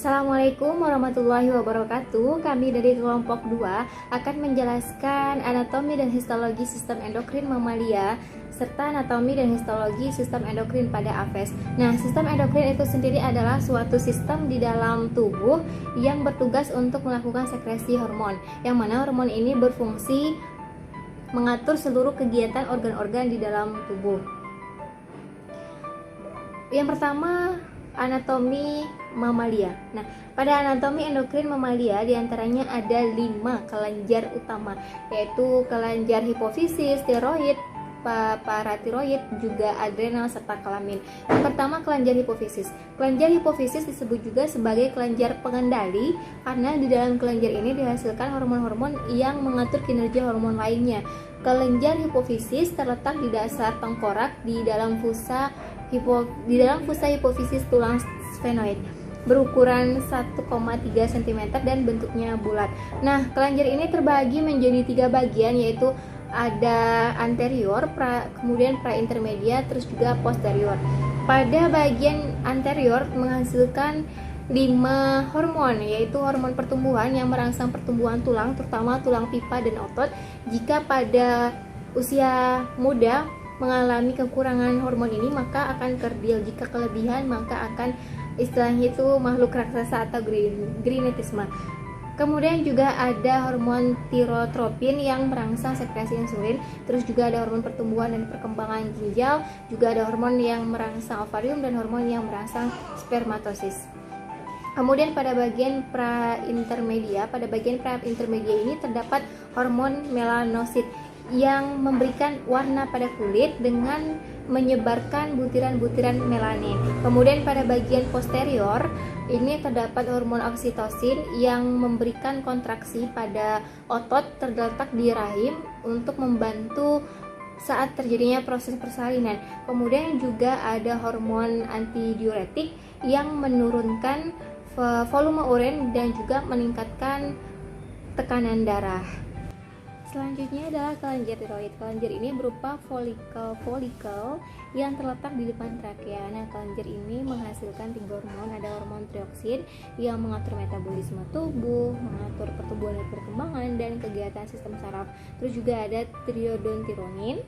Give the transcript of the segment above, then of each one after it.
Assalamualaikum warahmatullahi wabarakatuh. Kami dari kelompok 2 akan menjelaskan anatomi dan histologi sistem endokrin mamalia serta anatomi dan histologi sistem endokrin pada aves. Nah, sistem endokrin itu sendiri adalah suatu sistem di dalam tubuh yang bertugas untuk melakukan sekresi hormon, yang mana hormon ini berfungsi mengatur seluruh kegiatan organ-organ di dalam tubuh. Yang pertama, anatomi mamalia. Nah, pada anatomi endokrin mamalia diantaranya ada 5 kelenjar utama, yaitu kelenjar hipofisis, tiroid, paratiroid, juga adrenal serta kelamin. Yang pertama, kelenjar hipofisis. Kelenjar hipofisis disebut juga sebagai kelenjar pengendali karena di dalam kelenjar ini dihasilkan hormon-hormon yang mengatur kinerja hormon lainnya. Kelenjar hipofisis terletak di dasar tengkorak di dalam fusa hipofisis tulang sphenoid, berukuran 1,3 cm dan bentuknya bulat. Nah, kelenjar ini terbagi menjadi 3 bagian, yaitu ada anterior, kemudian praintermedia, terus juga posterior. Pada bagian anterior menghasilkan 5 hormon, yaitu hormon pertumbuhan yang merangsang pertumbuhan tulang, terutama tulang pipa dan otot. Jika pada usia muda mengalami kekurangan hormon ini, maka akan kerdil. Jika kelebihan, maka akan istilahnya itu makhluk raksasa atau grinetisme. Kemudian juga ada hormon tirotropin yang merangsang sekresi insulin. Terus juga ada hormon pertumbuhan dan perkembangan ginjal. Juga ada hormon yang merangsang ovarium dan hormon yang merangsang spermatosis. Kemudian pada bagian praintermedia, ini terdapat hormon melanosit yang memberikan warna pada kulit dengan menyebarkan butiran-butiran melanin. Kemudian pada bagian posterior ini terdapat hormon oksitosin yang memberikan kontraksi pada otot terletak di rahim untuk membantu saat terjadinya proses persalinan. Kemudian juga ada hormon antidiuretik yang menurunkan volume urin dan juga meningkatkan tekanan darah. Selanjutnya adalah kelenjar tiroid. Kelenjar ini berupa folikel yang terletak di depan trakea. Nah, kelenjar ini menghasilkan 3 hormon. Ada hormon trioksid yang mengatur metabolisme tubuh, mengatur pertumbuhan dan perkembangan, dan kegiatan sistem saraf. Terus juga ada triodontironin.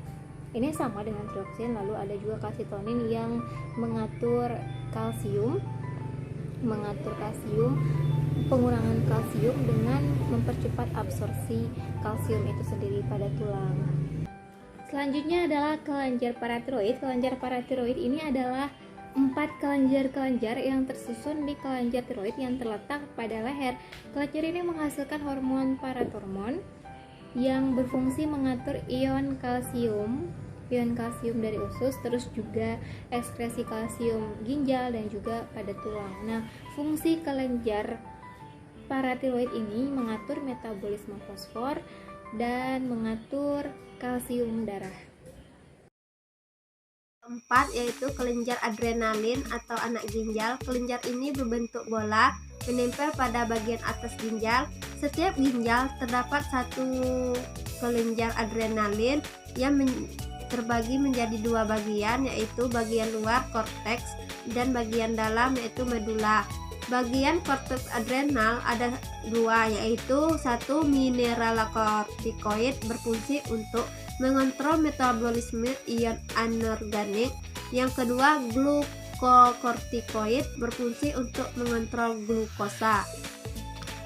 Ini sama dengan trioksin. Lalu ada juga kalsitonin yang mengatur kalsium, pengurangan kalsium dengan mempercepat absorpsi kalsium itu sendiri pada tulang. Selanjutnya adalah kelenjar paratiroid. Kelenjar paratiroid ini adalah 4 kelenjar yang tersusun di kelenjar tiroid yang terletak pada leher. Kelenjar ini menghasilkan hormon paratormon yang berfungsi mengatur ion kalsium dari usus, terus juga ekskresi kalsium ginjal dan juga pada tulang. Nah, fungsi kelenjar paratiroid ini mengatur metabolisme fosfor dan mengatur kalsium darah. 4 yaitu kelenjar adrenalin atau anak ginjal. Kelenjar ini berbentuk bola menempel pada bagian atas ginjal. Setiap ginjal terdapat 1 kelenjar adrenalin yang terbagi menjadi 2 bagian, yaitu bagian luar korteks dan bagian dalam yaitu medula. Bagian korteks adrenal ada 2, yaitu 1 mineralokortikoid berfungsi untuk mengontrol metabolisme ion anorganik. Yang kedua, glukokortikoid berfungsi untuk mengontrol glukosa.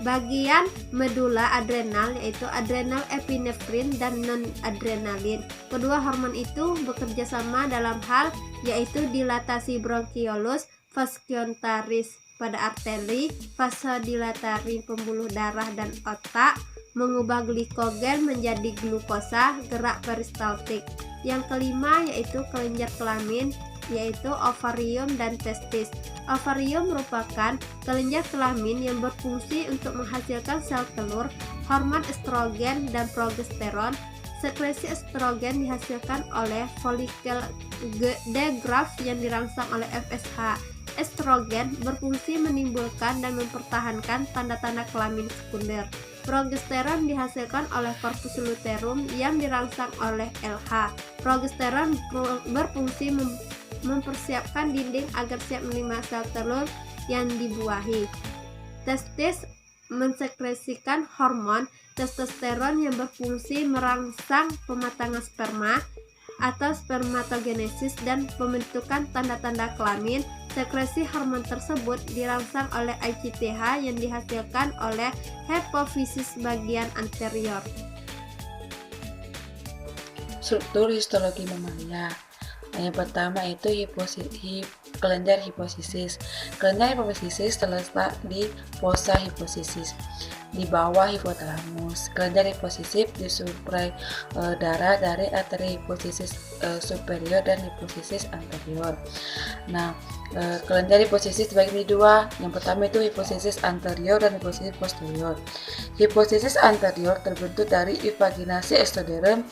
Bagian medula adrenal yaitu adrenal epinefrin dan non-adrenalin. Kedua hormon itu bekerja sama dalam hal yaitu dilatasi bronkiolus, vaskularitas pada arteri, vasodilatasi pembuluh darah dan otak, mengubah glikogen menjadi glukosa, gerak peristaltik. Yang kelima yaitu kelenjar kelamin, yaitu ovarium dan testis. Ovarium merupakan kelenjar kelamin yang berfungsi untuk menghasilkan sel telur, hormon estrogen dan progesteron. Sekresi estrogen dihasilkan oleh folikel degraf yang dirangsang oleh FSH. Estrogen berfungsi menimbulkan dan mempertahankan tanda-tanda kelamin sekunder. Progesteron dihasilkan oleh corpus luteum yang dirangsang oleh LH. Progesteron berfungsi mempersiapkan dinding agar siap menerima sel telur yang dibuahi. Testis mensekresikan hormon testosteron yang berfungsi merangsang pematangan sperma atau spermatogenesis dan pembentukan tanda-tanda kelamin. Sekresi hormon tersebut dirangsang oleh ICTH yang dihasilkan oleh hipofisis bagian anterior. Struktur histologi mamalia. Yang pertama itu kelenjar hipofisis. Kelenjar hipofisis terletak di fossa hipofisis, di bawah hipotalamus. Kelenjar hipofisis disuplai darah dari arteri hipofisis superior dan hipofisis anterior. Nah, kelenjar hipofisis dibagi menjadi dua. Yang pertama itu hipofisis anterior dan hipofisis posterior. Hipofisis anterior terbentuk dari invaginasi ektoderm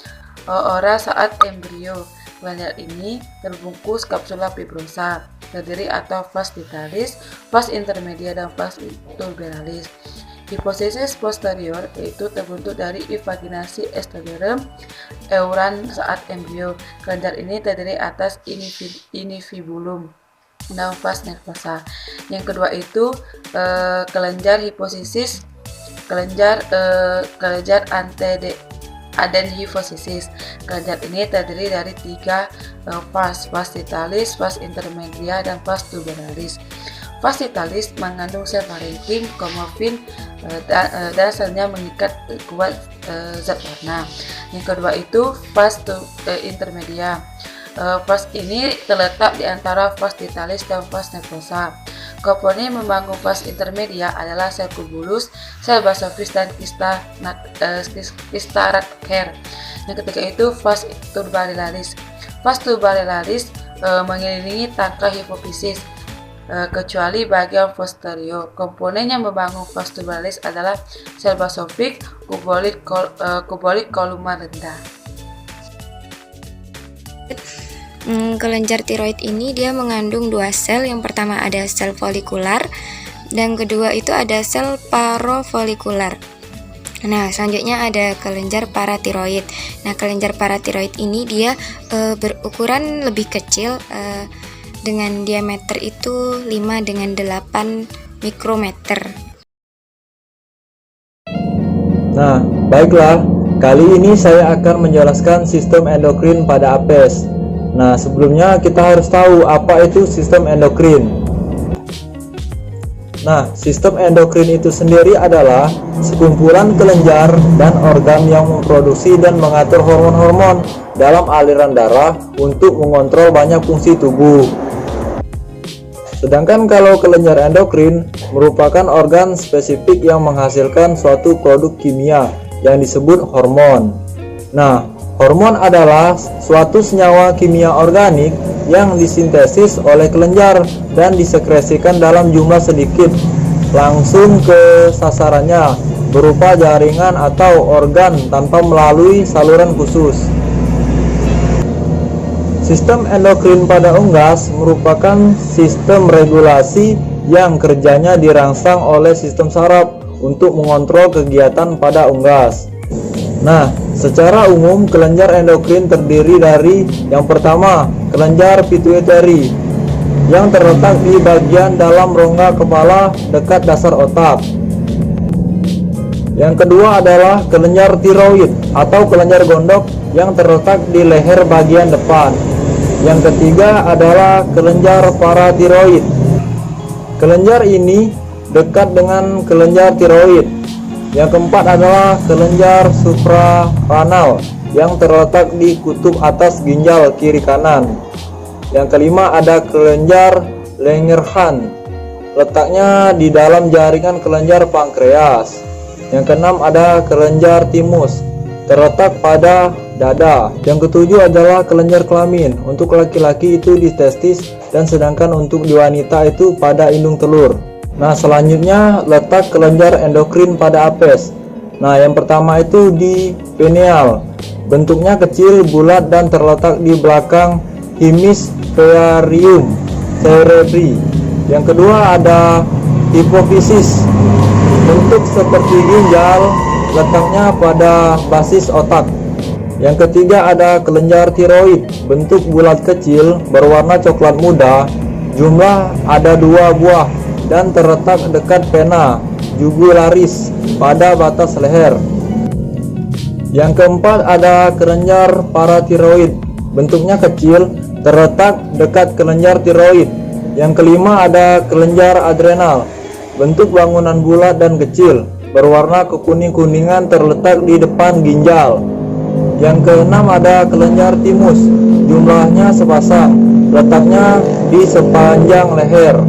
ora saat embrio. Kelenjar ini terbungkus kapsula fibrosa, terdiri atau vas dentalis, vas intermedia, dan vas tuberalis. Hipofisis posterior itu terbentuk dari invaginasi ektoderm euran saat embrio. Kelenjar ini terdiri atas infibulum dan vas nervosa. Yang kedua itu kelenjar hipofisis, kelenjar adenhipofisis. Kelenjar ini terdiri dari 3 vas dentalis, vas intermedia, dan vas tuberalis. Vas dentalis mengandung sel parenkim, kromofin, dan selnya mengikat kuat zat warna. Yang kedua itu vas intermedia. Vas ini terletak di antara vas dentalis dan vas nervosa. Komponen membangun vas intermedia adalah sel kubulus, sel basofis, dan kista Radker. Yang ketiga itu vas tuberalalis. Vas tuberalalis mengelilingi tangkai hipofisis kecuali bagian posterior. Komponen yang membangun vas tuberalalis adalah sel basofik, kubolit kolumna rendah. Kelenjar tiroid ini dia mengandung 2 sel. Yang pertama ada sel folikular dan kedua itu ada sel parafolikular. Nah, selanjutnya ada kelenjar paratiroid. Nah, kelenjar paratiroid ini dia berukuran lebih kecil, dengan diameter itu 5 dengan 8 mikrometer. Nah, baiklah. Kali ini saya akan menjelaskan sistem endokrin pada apes. Nah, sebelumnya kita harus tahu apa itu sistem endokrin. Nah, sistem endokrin itu sendiri adalah sekumpulan kelenjar dan organ yang memproduksi dan mengatur hormon-hormon dalam aliran darah untuk mengontrol banyak fungsi tubuh. Sedangkan kalau kelenjar endokrin merupakan organ spesifik yang menghasilkan suatu produk kimia yang disebut hormon. Nah, hormon adalah suatu senyawa kimia organik yang disintesis oleh kelenjar dan disekresikan dalam jumlah sedikit langsung ke sasarannya berupa jaringan atau organ tanpa melalui saluran khusus. Sistem endokrin pada unggas merupakan sistem regulasi yang kerjanya dirangsang oleh sistem saraf untuk mengontrol kegiatan pada unggas. Nah, secara umum kelenjar endokrin terdiri dari yang pertama, kelenjar pituitari yang terletak di bagian dalam rongga kepala dekat dasar otak. Yang kedua adalah kelenjar tiroid atau kelenjar gondok yang terletak di leher bagian depan. Yang ketiga adalah kelenjar paratiroid. Kelenjar ini dekat dengan kelenjar tiroid. Yang keempat adalah kelenjar suprarenal yang terletak di kutub atas ginjal kiri kanan. Yang kelima ada kelenjar Langerhans, letaknya di dalam jaringan kelenjar pankreas. Yang keenam ada kelenjar timus, terletak pada dada. Yang ketujuh adalah kelenjar kelamin, untuk laki-laki itu di testis dan sedangkan untuk di wanita itu pada indung telur. Nah, selanjutnya letak kelenjar endokrin pada apes. Nah, yang pertama itu di pineal. Bentuknya kecil, bulat, dan terletak di belakang hemisferium cerebri. Yang kedua ada hipofisis. Bentuk seperti ginjal, letaknya pada basis otak. Yang ketiga ada kelenjar tiroid. Bentuk bulat kecil, berwarna coklat muda. Jumlah ada 2 buah dan terletak dekat vena jugularis pada batas leher. Yang keempat ada kelenjar paratiroid, bentuknya kecil, terletak dekat kelenjar tiroid. Yang kelima ada kelenjar adrenal, bentuk bangunan bulat dan kecil, berwarna kekuning-kuningan, terletak di depan ginjal. Yang keenam ada kelenjar timus, jumlahnya sepasang, letaknya di sepanjang leher.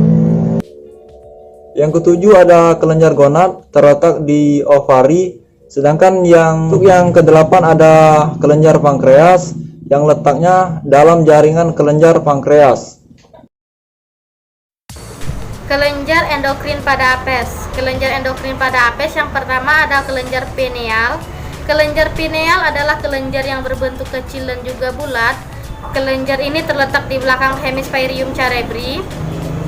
Yang ketujuh ada kelenjar gonad, terletak di ovari. Sedangkan yang kedelapan ada kelenjar pankreas, yang letaknya dalam jaringan kelenjar pankreas. Kelenjar endokrin pada apes. Kelenjar endokrin pada apes yang pertama ada kelenjar pineal. Kelenjar pineal adalah kelenjar yang berbentuk kecil dan juga bulat. Kelenjar ini terletak di belakang hemispherium cerebri.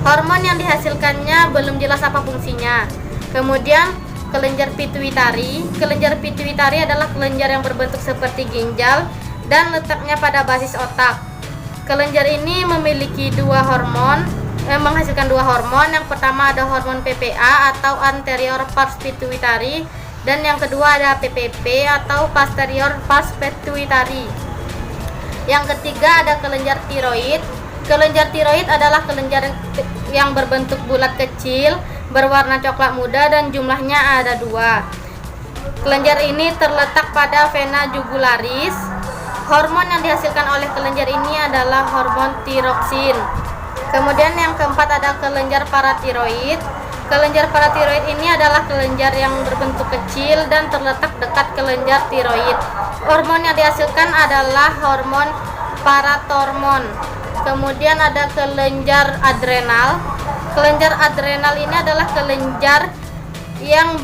Hormon yang dihasilkannya belum jelas apa fungsinya. Kemudian kelenjar pituitari. Kelenjar pituitari adalah kelenjar yang berbentuk seperti ginjal dan letaknya pada basis otak. Kelenjar ini memiliki menghasilkan dua hormon. Yang pertama ada hormon PPA atau anterior pars pituitari, dan yang kedua ada PPP atau posterior pars pituitari. Yang ketiga ada kelenjar tiroid. Kelenjar tiroid adalah kelenjar yang berbentuk bulat kecil, berwarna coklat muda, dan jumlahnya ada 2. Kelenjar ini terletak pada vena jugularis. Hormon yang dihasilkan oleh kelenjar ini adalah hormon tiroksin. Kemudian yang keempat ada kelenjar paratiroid. Kelenjar paratiroid ini adalah kelenjar yang berbentuk kecil dan terletak dekat kelenjar tiroid. Hormon yang dihasilkan adalah hormon paratormon. Kemudian ada kelenjar adrenal. Kelenjar adrenal ini adalah kelenjar yang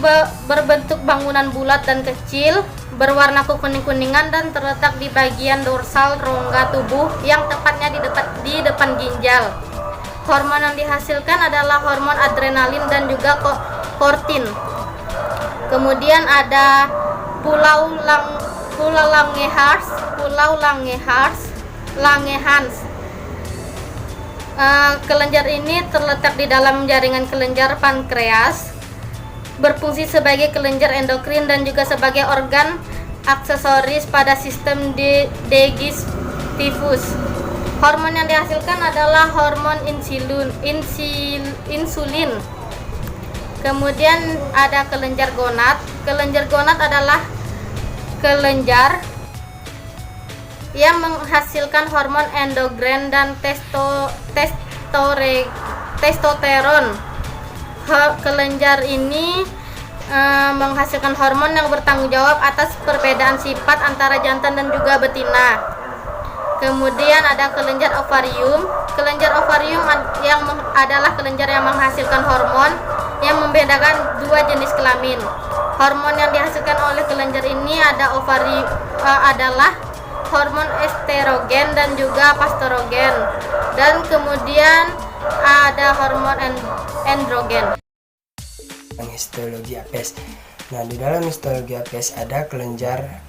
berbentuk bangunan bulat dan kecil, berwarna kekuning-kuningan, dan terletak di bagian dorsal rongga tubuh yang tepatnya di depan ginjal. Hormon yang dihasilkan adalah hormon adrenalin dan juga kortin. Kemudian ada Pulau Langerhans. Kelenjar ini terletak di dalam jaringan kelenjar pankreas, berfungsi sebagai kelenjar endokrin dan juga sebagai organ aksesoris pada sistem digestivus. Hormon yang dihasilkan adalah hormon insulin. Kemudian ada kelenjar gonad. Kelenjar gonad adalah kelenjar yang menghasilkan hormon endogren dan testosteron. Kelenjar ini menghasilkan hormon yang bertanggung jawab atas perbedaan sifat antara jantan dan juga betina. Kemudian ada kelenjar ovarium. Kelenjar ovarium adalah kelenjar yang menghasilkan hormon yang membedakan dua jenis kelamin. Hormon yang dihasilkan oleh kelenjar ini adalah hormon estrogen dan juga pastrogen. Dan kemudian ada hormon androgen. Histologi apes. Nah, di dalam histologi apes ada kelenjar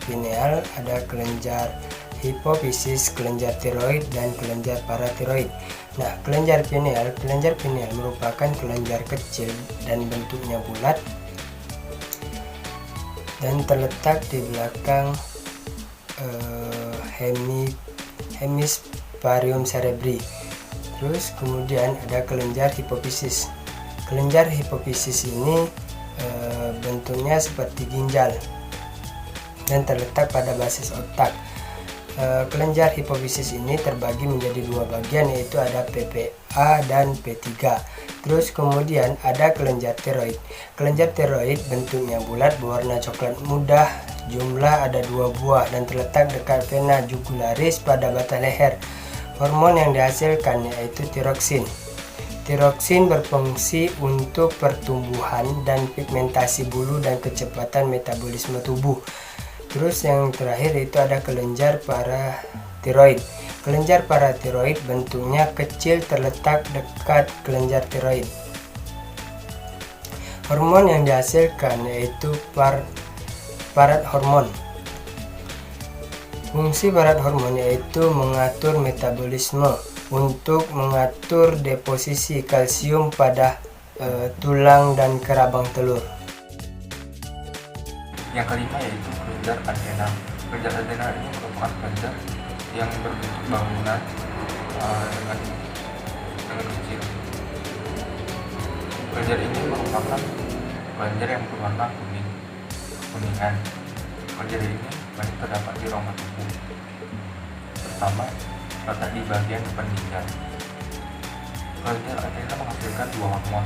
pineal, ada kelenjar hipofisis, kelenjar tiroid, dan kelenjar paratiroid. Nah, kelenjar pineal merupakan kelenjar kecil dan bentuknya bulat dan terletak di belakang hemispherium cerebri. Terus kemudian ada kelenjar hipofisis. Kelenjar hipofisis ini bentuknya seperti ginjal dan terletak pada basis otak. Kelenjar hipofisis ini terbagi menjadi dua bagian, yaitu ada PPA dan P3. Terus kemudian ada kelenjar tiroid. Kelenjar tiroid bentuknya bulat berwarna coklat muda, jumlah ada 2 buah dan terletak dekat vena jugularis pada batas leher. Hormon yang dihasilkan yaitu tiroksin. Tiroksin berfungsi untuk pertumbuhan dan pigmentasi bulu dan kecepatan metabolisme tubuh. Terus yang terakhir itu ada kelenjar paratiroid. Kelenjar paratiroid bentuknya kecil, terletak dekat kelenjar tiroid. Hormon yang dihasilkan yaitu parat hormon. Fungsi parat hormon yaitu mengatur metabolisme, untuk mengatur deposisi kalsium pada tulang dan kerabang telur. Yang kelima yaitu kelenjar adrenal. Kelenjar adrenal ini merupakan kelenjar yang berbentuk bangunan dengan kecil. Kelenjar ini merupakan kelenjar yang berwarna kuningan. Kelenjar ini banyak terdapat di rongga tubuh, terutama terletak di bagian depan ginjal. Kelenjar adrenal menghasilkan dua hormon,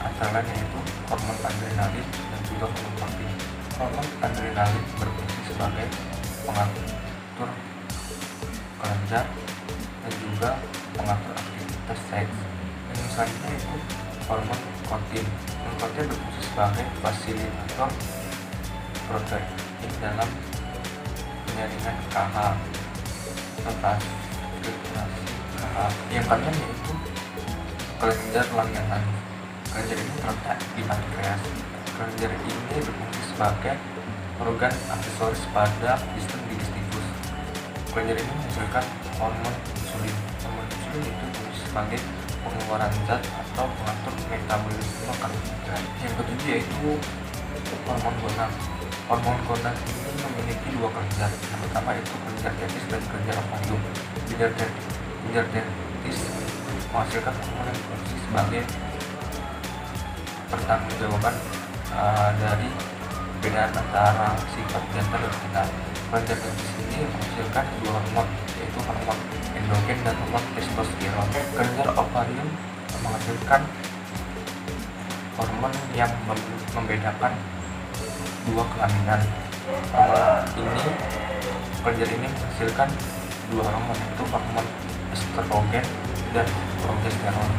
antara lain yaitu hormon adrenalin dan juga hormon kortin. Hormon adrenalin berfungsi sebagai pengatur kelenjar dan juga mengatur aktivitas seks. Dan yang selanjutnya itu hormon kortin. Hormon kortin berfungsi sebagai fasilitator protein dalam penyaringan KH atau transkripsi KH. Yang keenam yaitu kelenjar langian halus. Kelenjar ini terletak di pankreas. Kelenjar ini berfungsi sebagai organ aksesoris pada sistem digestifus. Kelenjar ini menghasilkan hormon insulin. Hormon insulin itu berfungsi sebagai pengeluaran zat atau pengatur metabolisme karbohidrat. Yang ketujuh yaitu hormon gonad. Hormon gonad ini memiliki dua kelenjar. Yang pertama itu kelenjar testis dan kelenjar ovarium. Kelenjar testis menghasilkan hormon yang berfungsi sebagai pertanggungjawaban dari perbedaan antara sifat jantan dan betina. Kelenjar testis ini menghasilkan dua hormon, yaitu hormon endogen dan hormon testosteron. Kelenjar ovarium menghasilkan hormon yang membedakan dua kelaminan. Kelenjar ini menghasilkan dua hormon, yaitu hormon estrogen dan progesteron.